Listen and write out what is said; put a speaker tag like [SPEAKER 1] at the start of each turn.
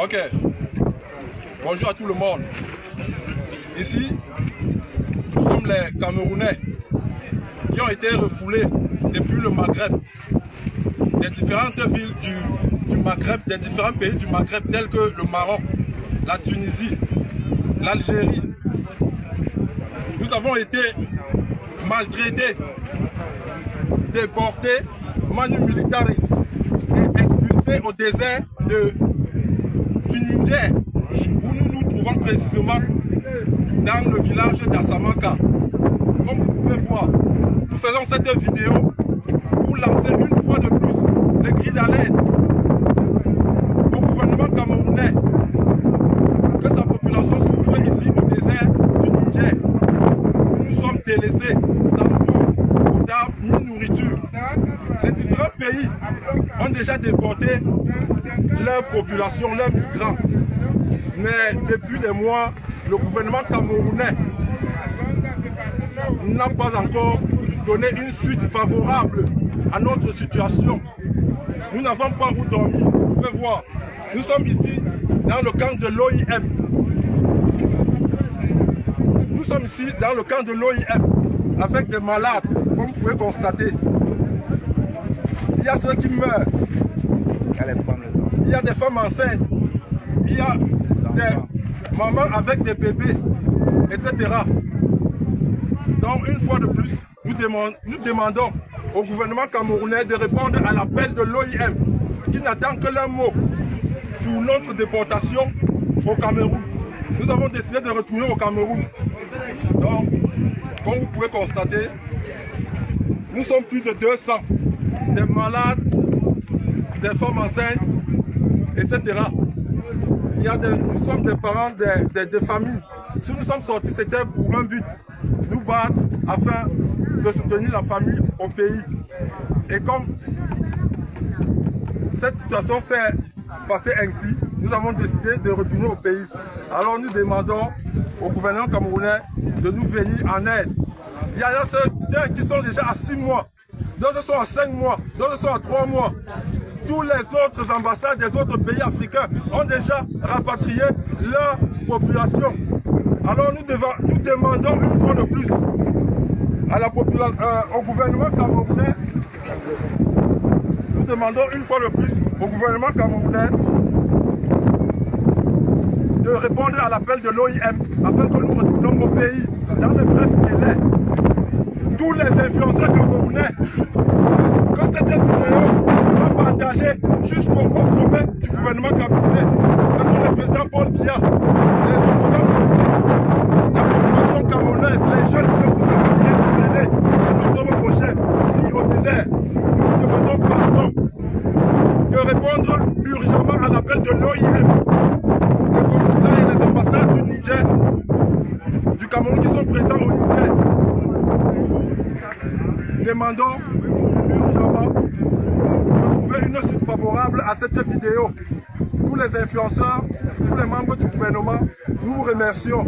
[SPEAKER 1] Ok. Bonjour à tout le monde. Ici, nous sommes les Camerounais qui ont été refoulés depuis le Maghreb, des différentes villes du Maghreb, des différents pays du Maghreb tels que le Maroc, la Tunisie, l'Algérie. Nous avons été maltraités, déportés, manu militari et expulsés au désert du Niger, où nous nous trouvons précisément dans le village d'Assamaka. Comme vous pouvez voir, nous faisons cette vidéo pour lancer une fois de plus le cri d'alerte au gouvernement camerounais que sa population souffre ici au désert du Niger. Nous sommes délaissés, sans eau potable ni nourriture. Les différents pays ont déjà déporté leur population, leurs migrants. Mais depuis des mois, le gouvernement camerounais n'a pas encore donné une suite favorable à notre situation. Nous n'avons pas où dormir. Vous pouvez voir, nous sommes ici dans le camp de l'OIM. Nous sommes ici dans le camp de l'OIM avec des malades, comme vous pouvez constater. Il y a ceux qui meurent. Il y a des femmes enceintes. Il y a des mamans avec des bébés, etc. Donc, une fois de plus, nous demandons au gouvernement camerounais de répondre à l'appel de l'OIM qui n'attend que leur mot pour notre déportation au Cameroun. Nous avons décidé de retourner au Cameroun. Donc, comme vous pouvez constater, nous sommes plus de 200, des malades, des femmes enceintes, etc. Nous sommes des parents de familles. Si nous sommes sortis, c'était pour un but, nous battre afin de soutenir la famille au pays. Et comme cette situation s'est passée ainsi, nous avons décidé de retourner au pays. Alors nous demandons au gouvernement camerounais de nous venir en aide. Il y en a certains qui sont déjà à 6 mois, d'autres sont à 5 mois, d'autres sont à 3 mois. Tous les autres ambassades des autres pays africains ont déjà rapatrié leur population. Alors nous demandons une fois de plus à la au gouvernement camerounais, nous demandons une fois de plus au gouvernement camerounais de répondre à l'appel de l'OIM afin que nous retournions au pays dans les brefs délais. Tous les influenceurs camerounais, que cette vidéo soit partagée jusqu'au sommet du gouvernement camerounais, que sont le président Paul Biya, les opposants politiques, la population camerounaise, les jeunes que vous avez en octobre prochain, qui au désert. Nous vous demandons pardon de répondre urgemment à l'appel de l'OIM. Les consulats et les ambassades du Niger, du Cameroun qui sont présents au Niger. Nous vous demandons urgemment de trouver une suite favorable à cette vidéo. Tous les influenceurs, tous les membres du gouvernement, nous vous remercions.